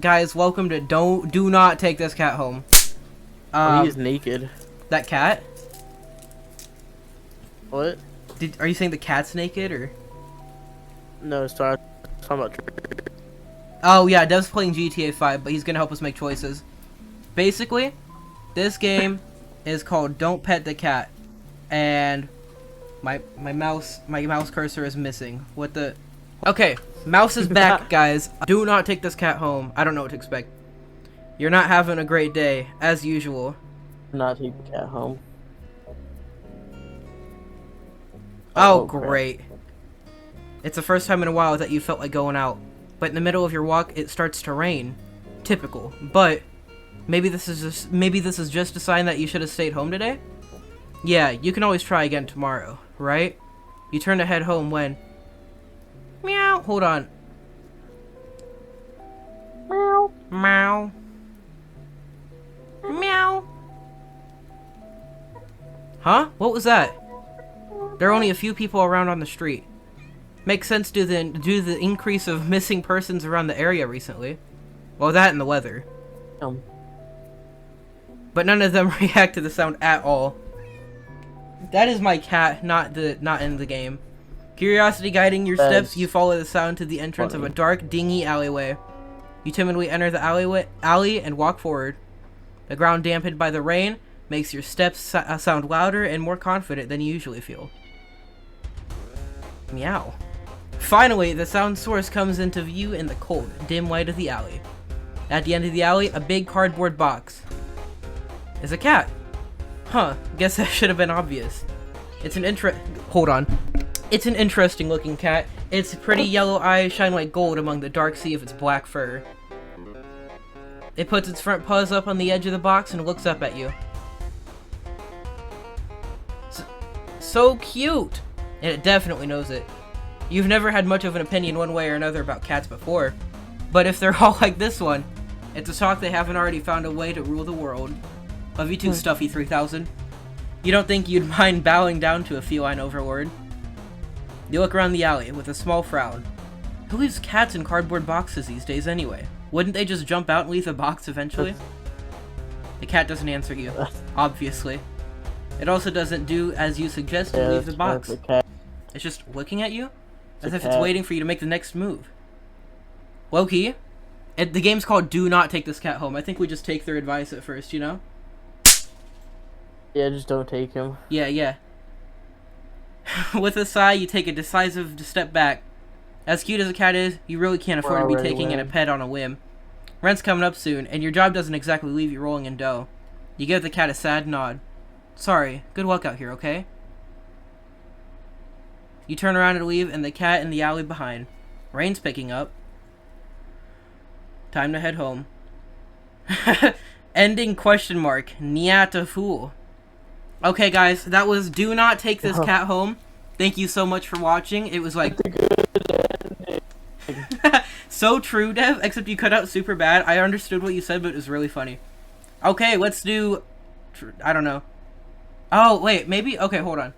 Guys, welcome to Do Not Take This Cat Home. He's naked. That cat? What? Are you saying the cat's naked or? No, it's talking about. Oh yeah, Dev's playing GTA 5, but he's gonna help us make choices. Basically, this game is called Don't Pet the Cat, and my mouse cursor is missing. What the? Okay, mouse is back, guys. Do not take this cat home. I don't know what to expect. You're not having a great day, as usual. Not take the cat home. Oh, great. It's the first time in a while that you felt like going out. But in the middle of your walk, it starts to rain. Typical. But maybe this is just a sign that you should have stayed home today? Yeah, you can always try again tomorrow, right? You turn to head home when... Meow. Hold on. Meow. Meow. Meow. Huh? What was that? There are only a few people around on the street. Makes sense due to the increase of missing persons around the area recently. Well, that and the weather. But none of them react to the sound at all. That is my cat, not in the game. Curiosity guiding your steps, you follow the sound to the entrance of a dark, dingy alleyway. You timidly enter the alley and walk forward. The ground dampened by the rain makes your steps sound louder and more confident than you usually feel. Meow. Finally, the sound source comes into view in the cold, dim light of the alley. At the end of the alley, a big cardboard box. Is a cat. Huh, guess that should have been obvious. It's an interesting looking cat. Its pretty yellow eyes shine like gold among the dark sea of its black fur. It puts its front paws up on the edge of the box and looks up at you. So cute! And it definitely knows it. You've never had much of an opinion one way or another about cats before, but if they're all like this one, it's a shock they haven't already found a way to rule the world. Love you too, Stuffy 3000. You don't think you'd mind bowing down to a feline overlord? You look around the alley with a small frown. Who leaves cats in cardboard boxes these days anyway? Wouldn't they just jump out and leave the box eventually? The cat doesn't answer you, obviously. It also doesn't do as you suggest and leave the box. It's just looking at you, as if it's waiting for you to make the next move. Low-key, the game's called Do Not Take This Cat Home. I think we just take their advice at first, you know? Yeah, just don't take him. Yeah. With a sigh, you take a decisive step back. As cute as a cat is, you really can't afford to be taking in a pet on a whim. Rent's coming up soon, and your job doesn't exactly leave you rolling in dough. You give the cat a sad nod. Sorry, good luck out here, okay? You turn around and leave, and the cat in the alley behind. Rain's picking up. Time to head home. Ending question mark. Nyata fool. Okay, guys, that was Do Not Take This Cat Home. Thank you so much for watching. It was like... So true, Dev, except you cut out super bad. I understood what you said, but it was really funny. Okay, let's do... I don't know. Oh, wait, maybe... Okay, hold on.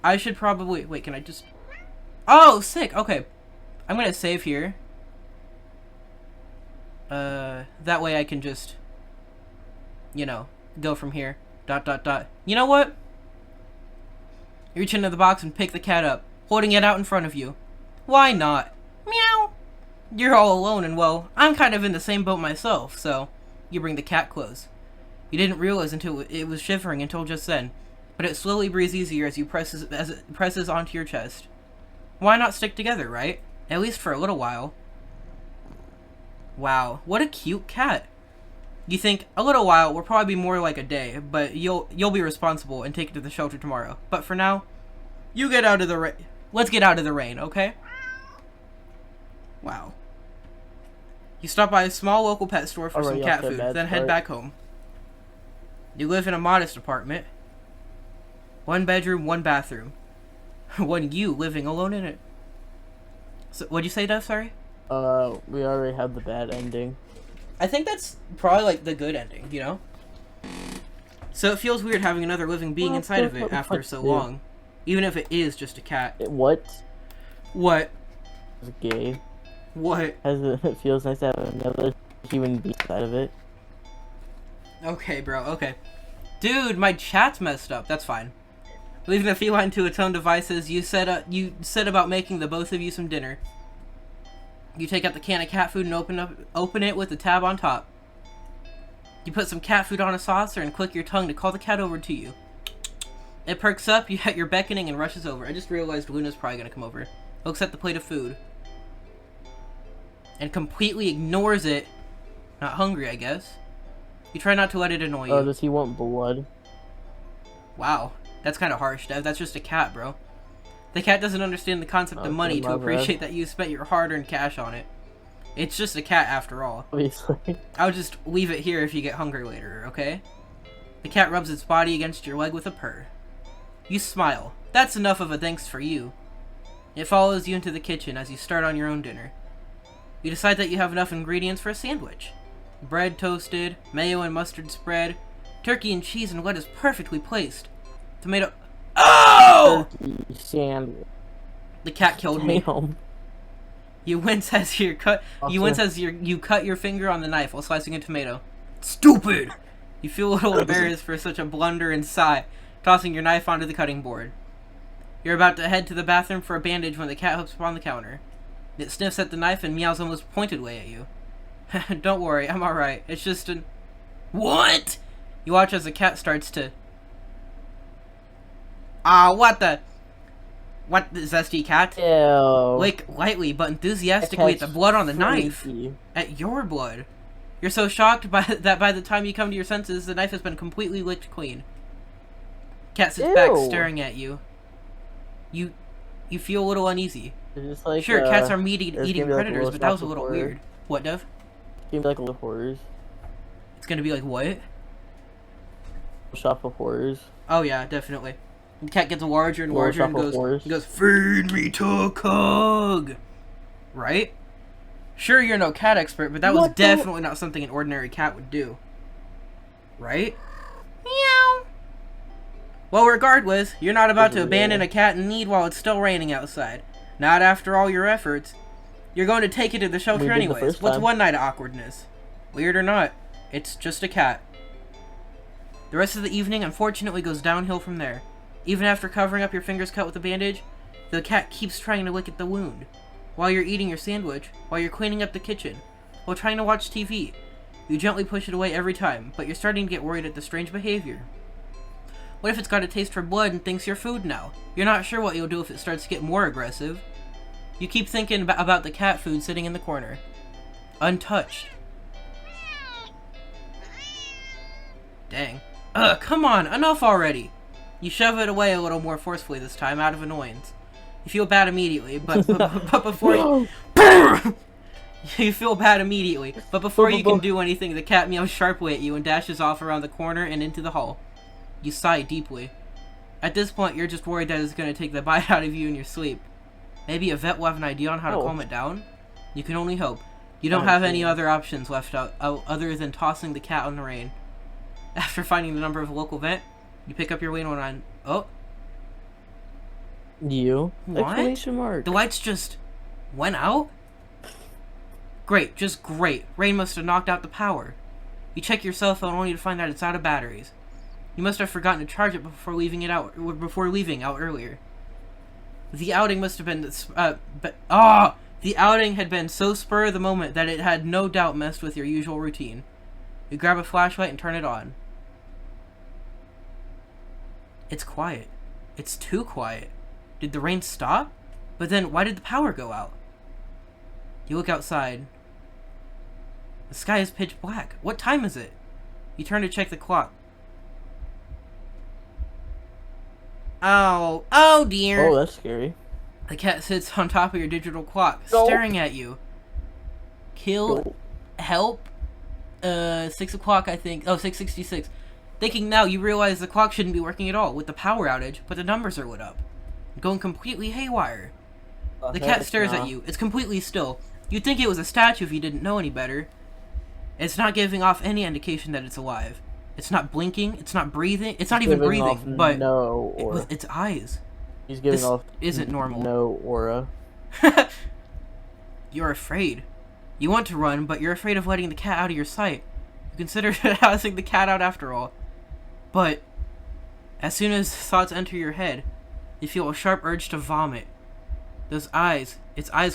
I should probably... Wait, can I just... Oh, sick! Okay. I'm gonna save here. That way I can just... You know, go from here. ... You know what? You reach into the box and pick the cat up, holding it out in front of you. Why not? Meow! You're all alone and, well, I'm kind of in the same boat myself, so... You bring the cat close. You didn't realize until it was shivering until just then, but it slowly breathes easier as it presses onto your chest. Why not stick together, right? At least for a little while. Wow, what a cute cat. You think, a little while will probably be more like a day, but you'll be responsible and take it to the shelter tomorrow. But for now, you get out of the rain. Let's get out of the rain, okay? Wow. You stop by a small local pet store for some cat food, then head back home. You live in a modest apartment. 1 bedroom, 1 bathroom. One you living alone in it. So, what'd you say, Dev? Sorry? We already had the bad ending. I think that's probably, like, the good ending, you know? So it feels weird having another living being inside of it after so long. Even if it is just a cat. What? What? It's gay. What? It feels nice to have another human being inside of it. Okay, bro, okay. Dude, my chat's messed up. That's fine. Leaving the feline to its own devices, you said about making the both of you some dinner. You take out the can of cat food and open it with the tab on top. You put some cat food on a saucer and click your tongue to call the cat over to you. It perks up, you're beckoning, and rushes over. I just realized Luna's probably gonna come over. Looks at the plate of food. And completely ignores it. Not hungry, I guess. You try not to let it annoy you. Oh, does he want blood? Wow. That's kind of harsh, Dev. That's just a cat, bro. The cat doesn't understand the concept of money to my appreciate that you spent your hard-earned cash on it. It's just a cat after all. Obviously. I'll just leave it here if you get hungry later, okay? The cat rubs its body against your leg with a purr. You smile. That's enough of a thanks for you. It follows you into the kitchen as you start on your own dinner. You decide that you have enough ingredients for a sandwich. Bread toasted, mayo and mustard spread, turkey and cheese and lettuce perfectly placed. Tomato... Oh! Turkey sandwich. The cat killed me. Damn. You wince as you cut Also- you cut your finger on the knife while slicing a tomato. Stupid! You feel a little embarrassed for such a blunder and sigh, tossing your knife onto the cutting board. You're about to head to the bathroom for a bandage when the cat hops up on the counter. It sniffs at the knife and meows almost pointedly at you. Don't worry, I'm alright. It's just an... What? You watch as the cat starts to... What the... What, the zesty cat? Ew. Lick lightly but enthusiastically at the blood on the knife. Freaky. At your blood. You're so shocked that by the time you come to your senses, the knife has been completely licked clean. Cat sits back, Ew. staring at you. You feel a little uneasy. It's just like, Sure, cats are there's eating gonna be, like, predators, little but that was a shots little of horror. weird. What, Dev? Seems like a little horrors. It's gonna be like what? Shop of horrors. Oh yeah, definitely. The cat gets larger and Little larger and shop of horrors. goes, feed me to a cog! Right? Sure, you're no cat expert, but that was What the- definitely not something an ordinary cat would do. Right? Meow! Well, regardless, you're not about to This is abandon real. a cat in need while it's still raining outside. Not after all your efforts. You're going to take it to the We shelter did the anyways. first What's time. one night of awkwardness? Weird or not, it's just a cat. The rest of the evening unfortunately goes downhill from there. Even after covering up your fingers cut with a bandage, the cat keeps trying to lick at the wound. While you're eating your sandwich, while you're cleaning up the kitchen, while trying to watch TV. You gently push it away every time, but you're starting to get worried at the strange behavior. What if it's got a taste for blood and thinks you're food now? You're not sure what you'll do if it starts to get more aggressive. You keep thinking about the cat food sitting in the corner. Untouched. Dang. Ugh, come on, enough already! You shove it away a little more forcefully this time, out of annoyance. You feel bad immediately, but before you... You feel bad immediately, but before you can do anything, the cat meows sharply at you and dashes off around the corner and into the hall. You sigh deeply. At this point, you're just worried that it's going to take the bite out of you in your sleep. Maybe a vet will have an idea on how to calm it down? You can only hope. You don't have any other options left out other than tossing the cat on the rain. After finding the number of a local vet, you pick up your way on... Oh, You? What? Exclamation mark. the lights just went out? Great, just great. Rain must have knocked out the power. You check your cell phone only to find that it's out of batteries. You must have forgotten to charge it before leaving out earlier. The outing must have been the outing had been so spur of the moment that it had no doubt messed with your usual routine. You grab a flashlight and turn it on. It's quiet. It's too quiet. Did the rain stop? But then why did the power go out? You look outside. The sky is pitch black. What time is it? You turn to check the clock. Oh dear. Oh, that's scary. The cat sits on top of your digital clock, No. staring at you. Kill, No. help, 6 o'clock I think, 6:66. Thinking now, you realize the clock shouldn't be working at all with the power outage, but the numbers are lit up. Going completely haywire. The cat stares at you. It's completely still. You'd think it was a statue if you didn't know any better. It's not giving off any indication that it's alive. It's not blinking, it's not breathing, it's not even Giving off breathing, but no it- aura. with its eyes. He's giving this off isn't normal. no aura. You're afraid. You want to run, but you're afraid of letting the cat out of your sight. You consider housing the cat out after all. But as soon as thoughts enter your head, you feel a sharp urge to vomit. Its eyes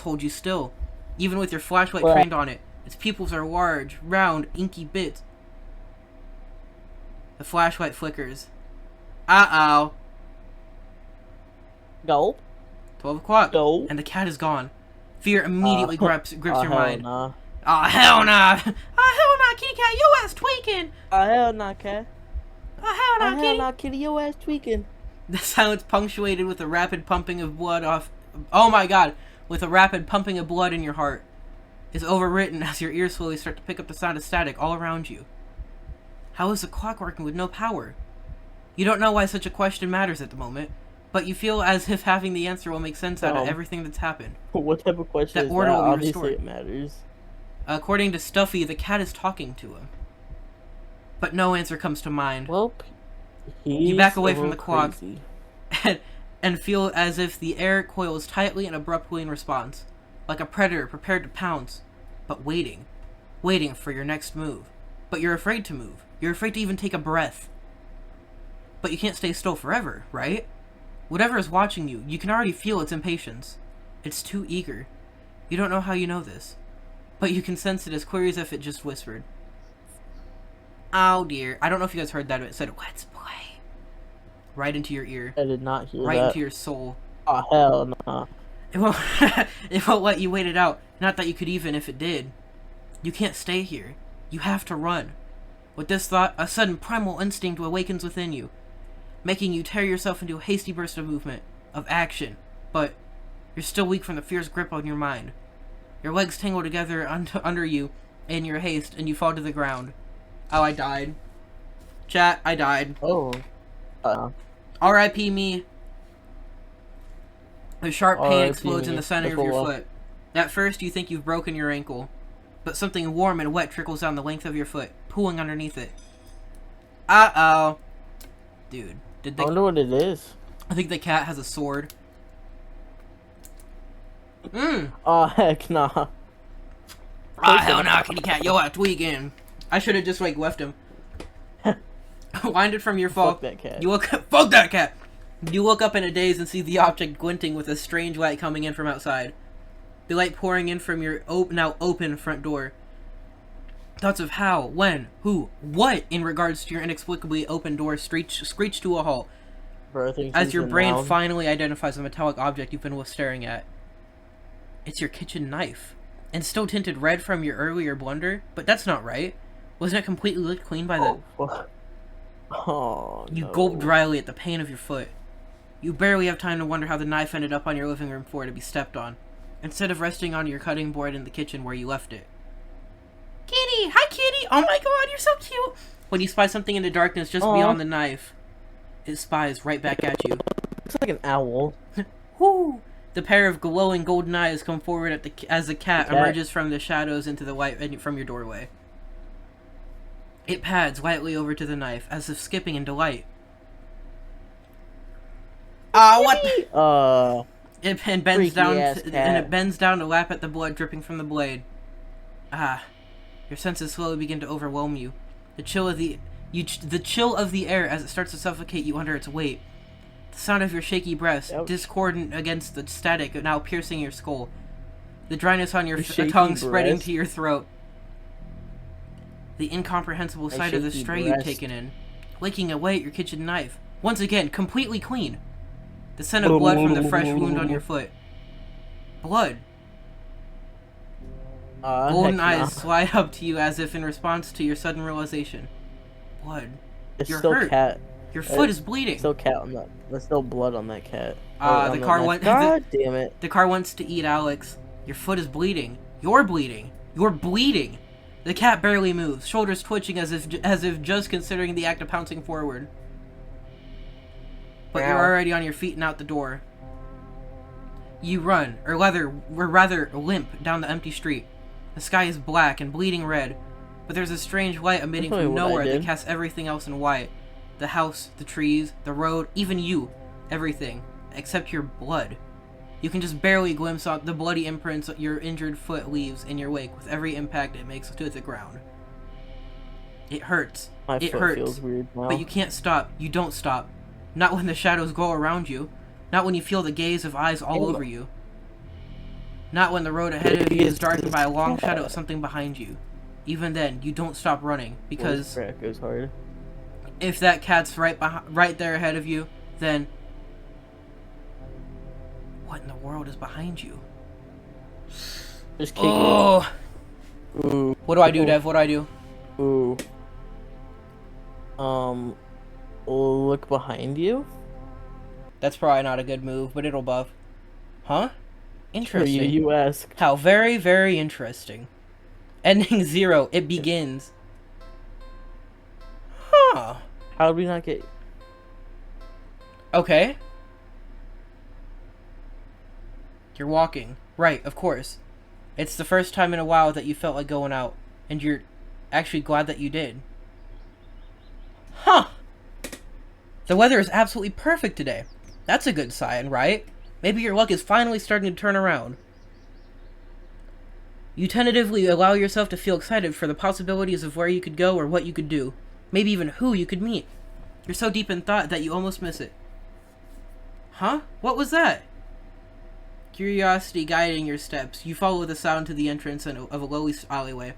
hold you still, even with your flashlight trained on it. Its pupils are large, round, inky bits. The flashlight flickers. Uh-oh. Go. 12 o'clock. Go. And the cat is gone. Fear immediately grips your mind. Nah. Oh, hell nah. Oh, hell nah, kitty cat. Your ass tweaking. Oh, hell nah, cat. Oh, hell nah, kitty. Hell nah, kitty. Your ass tweaking. The silence punctuated with a rapid pumping of blood off... Oh my god. With a rapid pumping of blood in your heart is overwritten as your ears slowly start to pick up the sound of static all around you. How is the clock working with no power? You don't know why such a question matters at the moment, but you feel as if having the answer will make sense out of everything that's happened. What type of question That is order that? will be Obviously restored. it matters. According to Stuffy, the cat is talking to him. But no answer comes to mind. Well, You back away from the clock. crazy. and feel as if the air coils tightly and abruptly in response, like a predator prepared to pounce, but waiting for your next move. But you're afraid to move. You're afraid to even take a breath. But you can't stay still forever, right? Whatever is watching you, you can already feel its impatience. It's too eager. You don't know how you know this, but you can sense it as clear as if it just whispered. Oh dear. I don't know if you guys heard that, but it said, let's play. Right into your ear. I did not hear Right that. into your soul. Oh, hell nah. It won't, it won't let you wait it out. Not that you could even if it did. You can't stay here. You have to run. With this thought, a sudden primal instinct awakens within you, making you tear yourself into a hasty burst of movement, of action. But you're still weak from the fierce grip on your mind. Your legs tangle together under you in your haste, and you fall to the ground. Oh, I died. Chat, I died. Oh. R.I.P. me. A sharp pain R.I.P. explodes in me. the center of That's your a lot. foot. At first, you think you've broken your ankle, but something warm and wet trickles down the length of your foot, pooling underneath it. Uh-oh. Dude, I wonder what it is. I think the cat has a sword. Oh, heck nah. Ah, hell nah, kitty cat, yo, ass weekend. I should have just, like, left him. Winded from your fall. Fuck that cat. You look up, fuck that cat! You look up in a daze and see the object glinting with a strange light coming in from outside. The light pouring in from your now open front door. Thoughts of how, when, who, what in regards to your inexplicably open door screech to a halt Bro, I think as she's your a brain noun. finally identifies the metallic object you've been staring at. It's your kitchen knife, and still tinted red from your earlier blunder, but that's not right. Wasn't it completely licked clean by the... Oh, fuck. Oh, You no. gulp dryly at the pain of your foot. You barely have time to wonder how the knife ended up on your living room floor to be stepped on, instead of resting on your cutting board in the kitchen where you left it. Kitty! Hi, kitty! Oh my god, you're so cute! When you spy something in the darkness just Aw. beyond the knife, it spies right back at you. Looks like an owl. Whoo! The pair of glowing golden eyes come forward as the cat emerges from the shadows into the light from your doorway. It pads lightly over to the knife, as if skipping in delight. What the? It bends down Freaky-ass and cat. it bends down to lap at the blood dripping from the blade. Your senses slowly begin to overwhelm you. The chill of the air as it starts to suffocate you under its weight. The sound of your shaky breaths, Ouch. discordant against the static now piercing your skull. The dryness on your shaky tongue spreading breath? to your throat. The incomprehensible sight of the shaky stray you've breast. taken in. Licking away at your kitchen knife. Once again, completely clean. The scent of blood from the fresh wound on your foot. Blood. Golden heck nah. eyes slide up to you as if in response to your sudden realization. Blood. It's You're still hurt. cat. Your foot is bleeding. Still cat on that. There's still blood on that cat. The On car knife. went- God damn it. The car wants to eat Alex. Your foot is bleeding. You're bleeding. You're bleeding. The cat barely moves, shoulders twitching as if just considering the act of pouncing forward. But you're Ow. already on your feet and out the door. You run, or rather limp, down the empty street. The sky is black and bleeding red, but there's a strange light emitting I'll tell you from what I nowhere that did. casts everything else in white. The house, the trees, the road, even you. Everything. Except your blood. You can just barely glimpse out the bloody imprints your injured foot leaves in your wake with every impact it makes to the ground. It hurts. My It foot hurts. feels weird now. But you can't stop. You don't stop. Not when the shadows glow around you. Not when you feel the gaze of eyes all over you. Not when the road ahead of you is darkened by a long shadow of something behind you. Even then, you don't stop running, because Crack goes hard. if that cat's right there ahead of you, then what in the world is behind you? Just kick Oh! it. Ooh. What do I do, Dev? What do I do? Ooh. Look behind you. That's probably not a good move, but it'll buff. Huh? For Interesting. you ask. How very, very interesting. Ending 0. It begins. Huh. How did we not get? Okay. You're walking. Right, of course. It's the first time in a while that you felt like going out, and you're actually glad that you did. Huh. The weather is absolutely perfect today. That's a good sign, right? Maybe your luck is finally starting to turn around. You tentatively allow yourself to feel excited for the possibilities of where you could go or what you could do. Maybe even who you could meet. You're so deep in thought that you almost miss it. Huh? What was that? Curiosity guiding your steps, you follow the sound to the entrance of a low alleyway.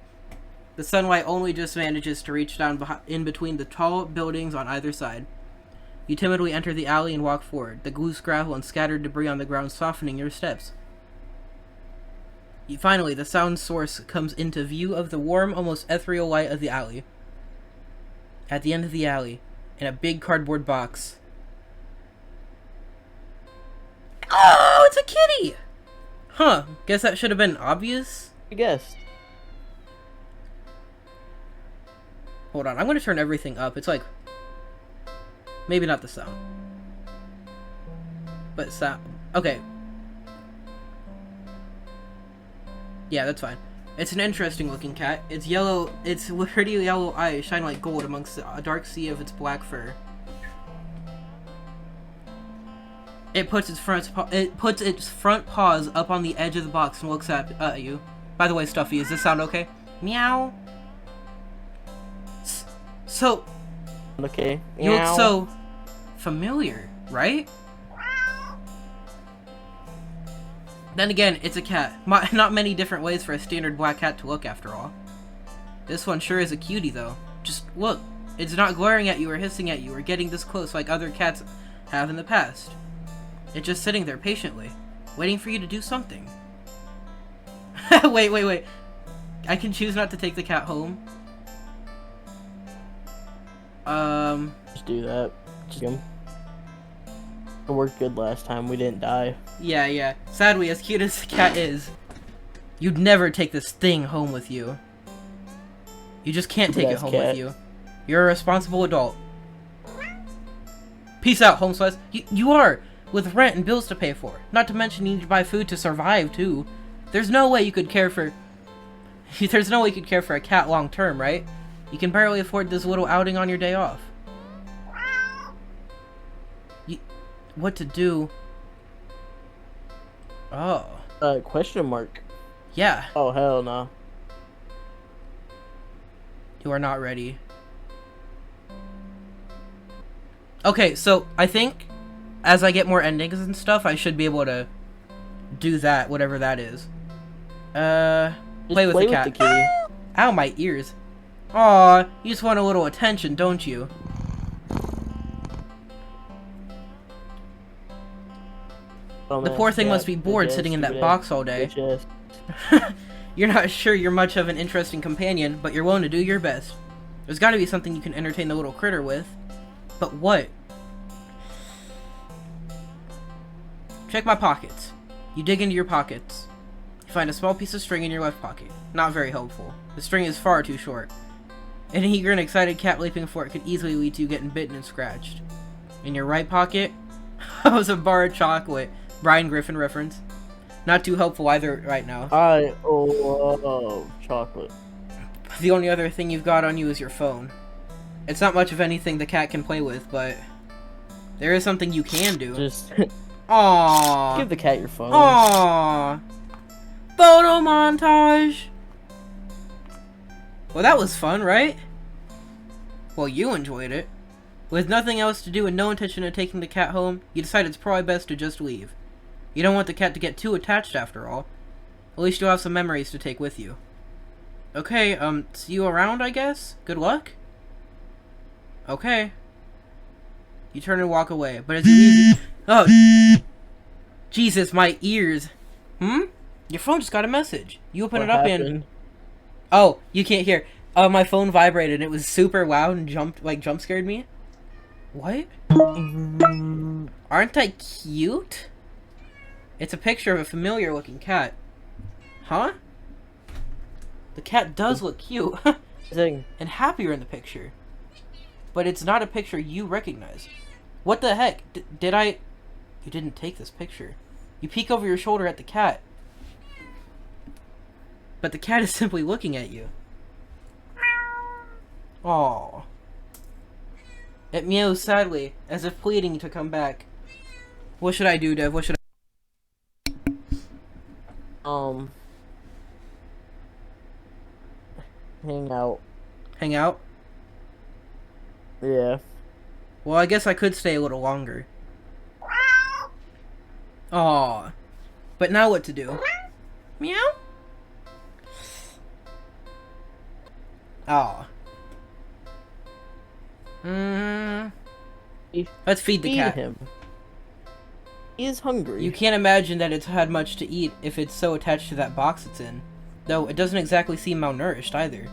The sunlight only just manages to reach down in between the tall buildings on either side. You timidly enter the alley and walk forward, the loose gravel and scattered debris on the ground softening your steps. Finally, the sound source comes into view of the warm, almost ethereal light of the alley. At the end of the alley, in a big cardboard box. Oh, it's a kitty! Huh, guess that should have been obvious? I guessed. Hold on, I'm gonna turn everything up. It's like... maybe not the sound. But sound... okay. Yeah, that's fine. It's an interesting looking cat. It's yellow... its pretty yellow eyes shine like gold amongst a dark sea of its black fur. It puts its front paws up on the edge of the box and looks at you. By the way, Stuffy, does this sound okay? Meow. So... okay. you look Meow. so... familiar, right? Then again, it's a cat. Not many different ways for a standard black cat to look, after all. This one sure is a cutie, though. Just look. It's not glaring at you or hissing at you or getting this close like other cats have in the past. It's just sitting there patiently, waiting for you to do something. Wait. I can choose not to take the cat home. Just do that. Just him. It worked good last time. We didn't die. Yeah. Sadly, as cute as the cat is, you'd never take this thing home with you. You just can't take it Yes, home cat. with you. You're a responsible adult. Peace out, home slice. You are, with rent and bills to pay for. Not to mention you need to buy food to survive, too. There's no way you could care for... there's no way you could care for a cat long term, right? You can barely afford this little outing on your day off. What to do? Oh. Question mark. Yeah. Oh, hell no. You are not ready. Okay, so I think as I get more endings and stuff, I should be able to do that, whatever that is. Play with the cat. the kitty. Ow, my ears. Aw, you just want a little attention, don't you? The poor thing must be bored sitting in that box all day. You're not sure you're much of an interesting companion, but you're willing to do your best. There's gotta be something you can entertain the little critter with. But what? Check my pockets. You dig into your pockets. You find a small piece of string in your left pocket. Not very helpful. The string is far too short. An eager and excited cat leaping for it could easily lead to you getting bitten and scratched. In your right pocket was a bar of chocolate. Brian Griffin reference. Not too helpful either right now. I love chocolate. The only other thing you've got on you is your phone. It's not much of anything the cat can play with, but there is something you can do. Just Aww. Give the cat your phone. Aww. Photo montage. Well, that was fun, right? Well, you enjoyed it. With nothing else to do and no intention of taking the cat home, you decide it's probably best to just leave. You don't want the cat to get too attached after all. At least you'll have some memories to take with you. Okay, see you around, I guess? Good luck? Okay. You turn and walk away, but as you leave... Oh! Jesus, my ears. Your phone just got a message. You open it up and... Oh, you can't hear. My phone vibrated and it was super loud and jump scared me. What? Aren't I cute? It's a picture of a familiar looking cat. Huh? The cat does look cute. And happier in the picture. But it's not a picture you recognize. What the heck? Did I... You didn't take this picture. You peek over your shoulder at the cat. But the cat is simply looking at you. Aww. It meows sadly, as if pleading to come back. What should I do, Dev? What should I... Hang out. Hang out? Yeah. Well, I guess I could stay a little longer. Aww. But now what to do? Meow? Aw. Let's feed the cat. Him. He is hungry. You can't imagine that it's had much to eat if it's so attached to that box it's in. Though it doesn't exactly seem malnourished either.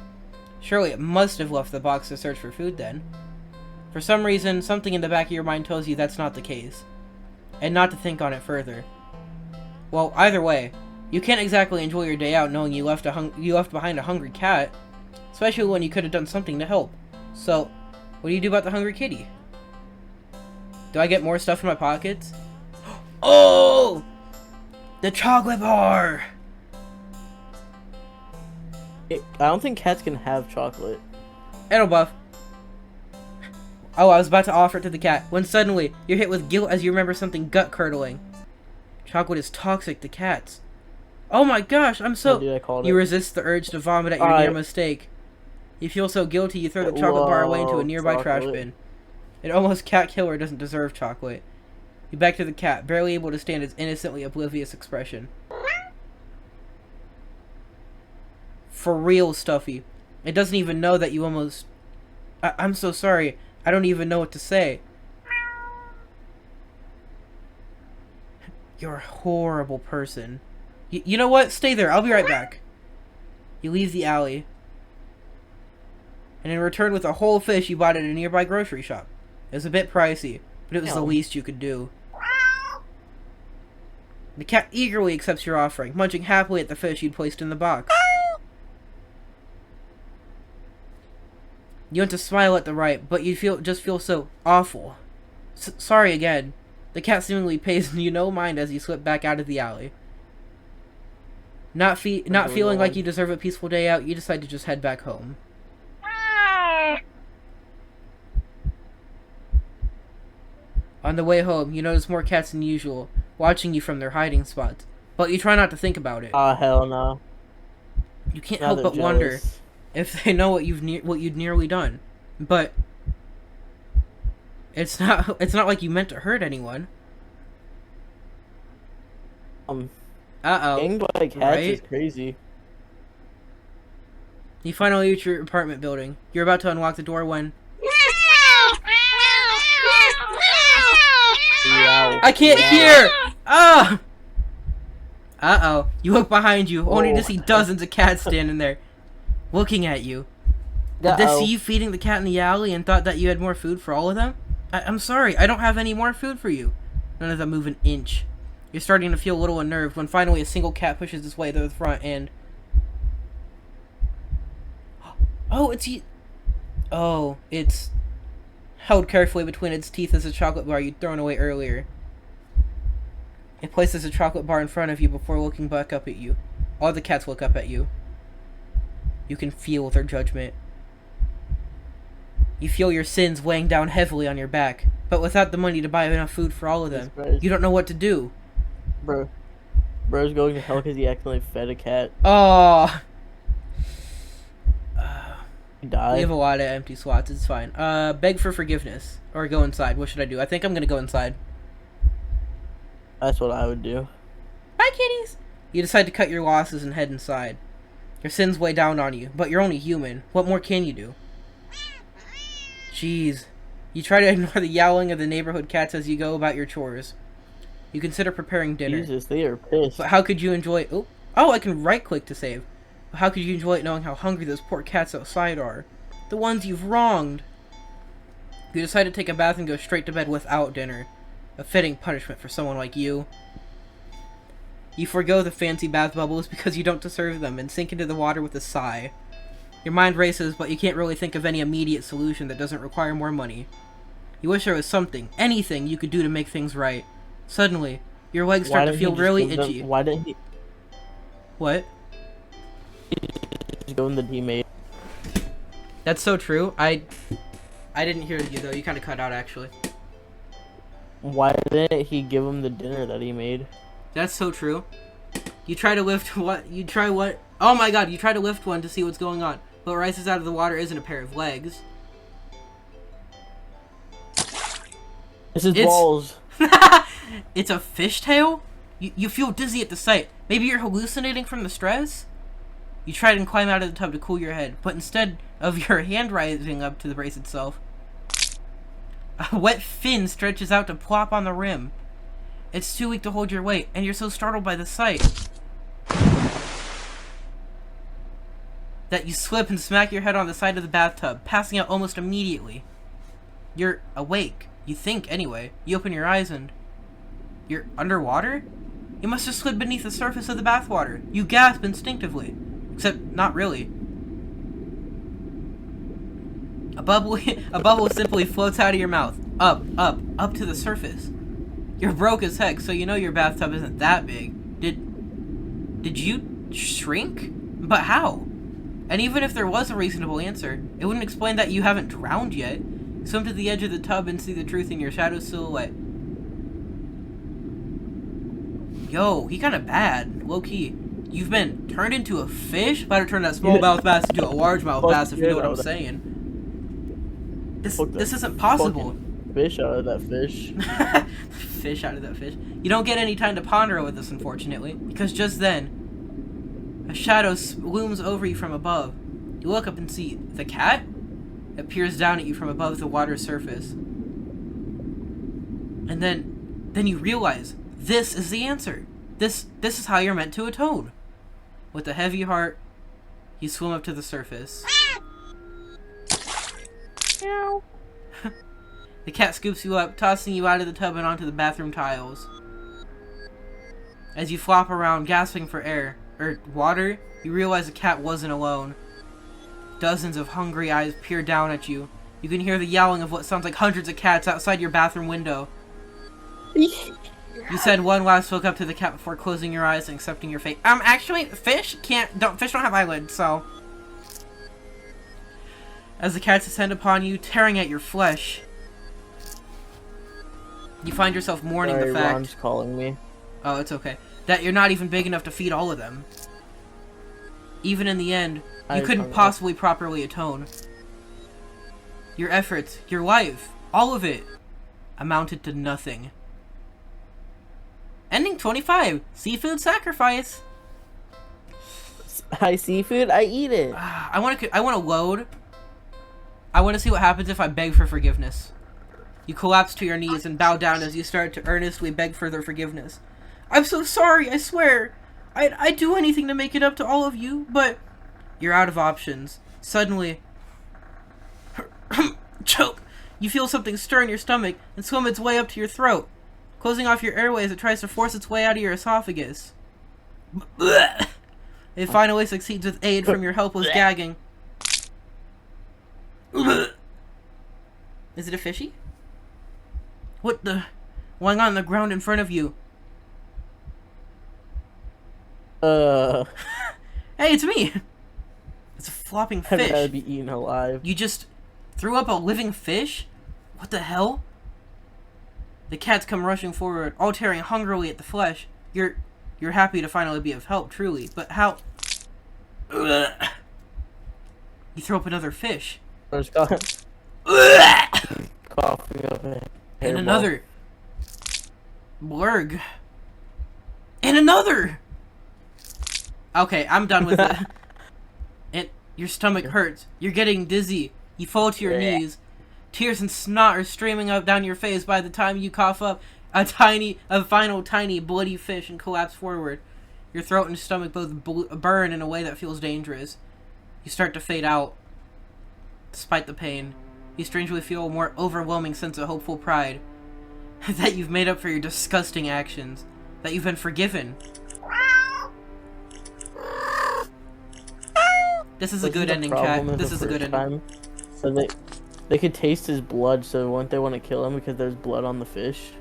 Surely it must have left the box to search for food then. For some reason, something in the back of your mind tells you that's not the case. And not to think on it further. Well, either way, you can't exactly enjoy your day out knowing you left behind a hungry cat. Especially when you could have done something to help. So, what do you do about the hungry kitty? Do I get more stuff in my pockets? Oh! The chocolate bar! I don't think cats can have chocolate. It'll buff. Oh, I was about to offer it to the cat, when suddenly, you're hit with guilt as you remember something gut-curdling. Chocolate is toxic to cats. Oh my gosh, I'm so... Oh, dude, I called you it. resist the urge to vomit at your near mistake. You feel so guilty you throw the chocolate bar away into a nearby trash bin. An almost cat killer doesn't deserve chocolate. You back to the cat, barely able to stand its innocently oblivious expression. For real, Stuffy. It doesn't even know that you almost... I'm so sorry. I don't even know what to say. You're a horrible person. You know what? Stay there. I'll be right back. You leave the alley. And in return with a whole fish you bought at a nearby grocery shop. It was a bit pricey, but it was the least you could do. The cat eagerly accepts your offering, munching happily at the fish you'd placed in the box. You want to smile at the right, but you just feel so awful. Sorry again. The cat seemingly pays you no mind as you slip back out of the alley. Not feeling like you deserve a peaceful day out, you decide to just head back home. On the way home, you notice more cats than usual, watching you from their hiding spots. But you try not to think about it. Hell no. You can't help but wonder if they know what you'd nearly done. But it's not like you meant to hurt anyone. Uh-oh. Getting by cats is crazy. You finally reach your apartment building. You're about to unlock the door when... I can't hear! Ah! Uh-oh. You look behind you, only to see dozens of cats standing there, looking at you. Did they see you feeding the cat in the alley and thought that you had more food for all of them? I'm sorry, I don't have any more food for you. None of them move an inch. You're starting to feel a little unnerved when finally a single cat pushes its way to the front and... Oh, it's held carefully between its teeth as a chocolate bar you'd thrown away earlier. It places a chocolate bar in front of you before looking back up at you. All the cats look up at you. You can feel their judgment. You feel your sins weighing down heavily on your back, but without the money to buy enough food for all of them, you don't know what to do. Bro's going to hell because he accidentally fed a cat. Oh, He we died. have a lot of empty slots. It's fine. Beg for forgiveness or go inside. What should I do? I think I'm gonna go inside. That's what I would do. Bye, kitties. You decide to cut your losses and head inside. Your sins weigh down on you, but you're only human. What more can you do? Jeez. You try to ignore the yowling of the neighborhood cats as you go about your chores. You consider preparing dinner. Jesus, they are pissed. But how could you enjoy... Oh, I can right-click to save. But how could you enjoy it knowing how hungry those poor cats outside are? The ones you've wronged. You decide to take a bath and go straight to bed without dinner. A fitting punishment for someone like you. You forego the fancy bath bubbles because you don't deserve them and sink into the water with a sigh. Your mind races, but you can't really think of any immediate solution that doesn't require more money. You wish there was something, anything you could do to make things right. Suddenly, your legs start to feel really itchy. Why didn't he What? just go in the teammate? That's so true. I didn't hear you though. You kind of cut out actually. Why didn't he give him the dinner that he made? That's so true. You try to lift what? You try what? Oh my god, you try to lift one to see what's going on. What rises out of the water isn't a pair of legs. This is balls. It's a fishtail? You feel dizzy at the sight. Maybe you're hallucinating from the stress? You try to climb out of the tub to cool your head, but instead of your hand rising up to the brace itself, a wet fin stretches out to plop on the rim. It's too weak to hold your weight, and you're so startled by the sight that you slip and smack your head on the side of the bathtub, passing out almost immediately. You're awake. You think, anyway. You open your eyes and... You're underwater? You must have slid beneath the surface of the bathwater. You gasp instinctively. Except, not really. A bubble simply floats out of your mouth. Up to the surface. You're broke as heck, so you know your bathtub isn't that big. Did you shrink? But how? And even if there was a reasonable answer, it wouldn't explain that you haven't drowned yet. Swim to the edge of the tub and see the truth in your shadow silhouette. Yo, he kinda bad. Low-key. You've been turned into a fish? About to turn that smallmouth bass into a largemouth bass, if you know what I'm saying. This isn't possible. Fish out of that fish. Fish out of that fish. You don't get any time to ponder over this, unfortunately, because just then, a shadow looms over you from above. You look up and see the cat. It peers down at you from above the water's surface. And then you realize this is the answer. This is how you're meant to atone. With a heavy heart, you swim up to the surface. The cat scoops you up, tossing you out of the tub and onto the bathroom tiles. As you flop around, gasping for air, or water, you realize the cat wasn't alone. Dozens of hungry eyes peer down at you. You can hear the yowling of what sounds like hundreds of cats outside your bathroom window. You send one last look up to the cat before closing your eyes and accepting your fate. Actually, fish don't have eyelids, so... As the cats descend upon you, tearing at your flesh, you find yourself mourning the fact... Ron's calling me. Oh, it's okay. That you're not even big enough to feed all of them. Even in the end, you couldn't possibly properly atone. Your efforts, your life, all of it, amounted to nothing. Ending 25. Seafood sacrifice. I seafood, I eat it. I want to load. I want to see what happens if I beg for forgiveness. You collapse to your knees and bow down as you start to earnestly beg for their forgiveness. I'm so sorry, I swear. I'd do anything to make it up to all of you, but... You're out of options. Suddenly... Choke! You feel something stir in your stomach and swim its way up to your throat. Closing off your airways, it tries to force its way out of your esophagus. It finally succeeds with aid from your helpless gagging. Is it a fishy? What the... lying on the ground in front of you? Hey, it's me! It's a flopping fish. I've got to be eaten alive. You just Threw up a living fish? What the hell? The cats come rushing forward, all tearing hungrily at the flesh. You're happy to finally be of help, truly. But how... Ugh. You throw up another fish. I was coughing up a And another. Blurg. And another! Okay, I'm done with it. Your stomach hurts. You're getting dizzy. You fall to your knees. Tears and snot are streaming up down your face by the time you cough up a final tiny bloody fish and collapse forward. Your throat and stomach both burn in a way that feels dangerous. You start to fade out. Despite the pain, you strangely feel a more overwhelming sense of hopeful pride. That you've made up for your disgusting actions. That you've been forgiven. This is a good ending, chat. This is a good ending. So they could taste his blood, so wouldn't they want to kill him because there's blood on the fish?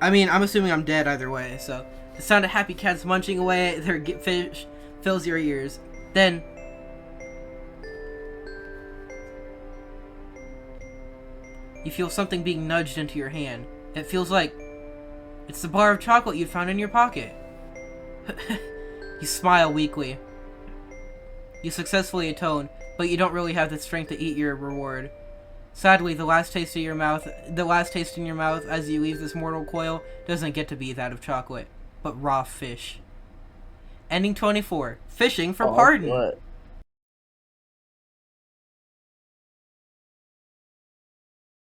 I mean, I'm assuming I'm dead either way, so... The sound of happy cats munching away at their fish fills your ears. Then... you feel something being nudged into your hand. It feels like... it's the bar of chocolate you found in your pocket. You smile weakly. You successfully atone, but you don't really have the strength to eat your reward. Sadly, the last taste in your mouth as you leave this mortal coil doesn't get to be that of chocolate, but raw fish. Ending 24. Fishing for pardon. What?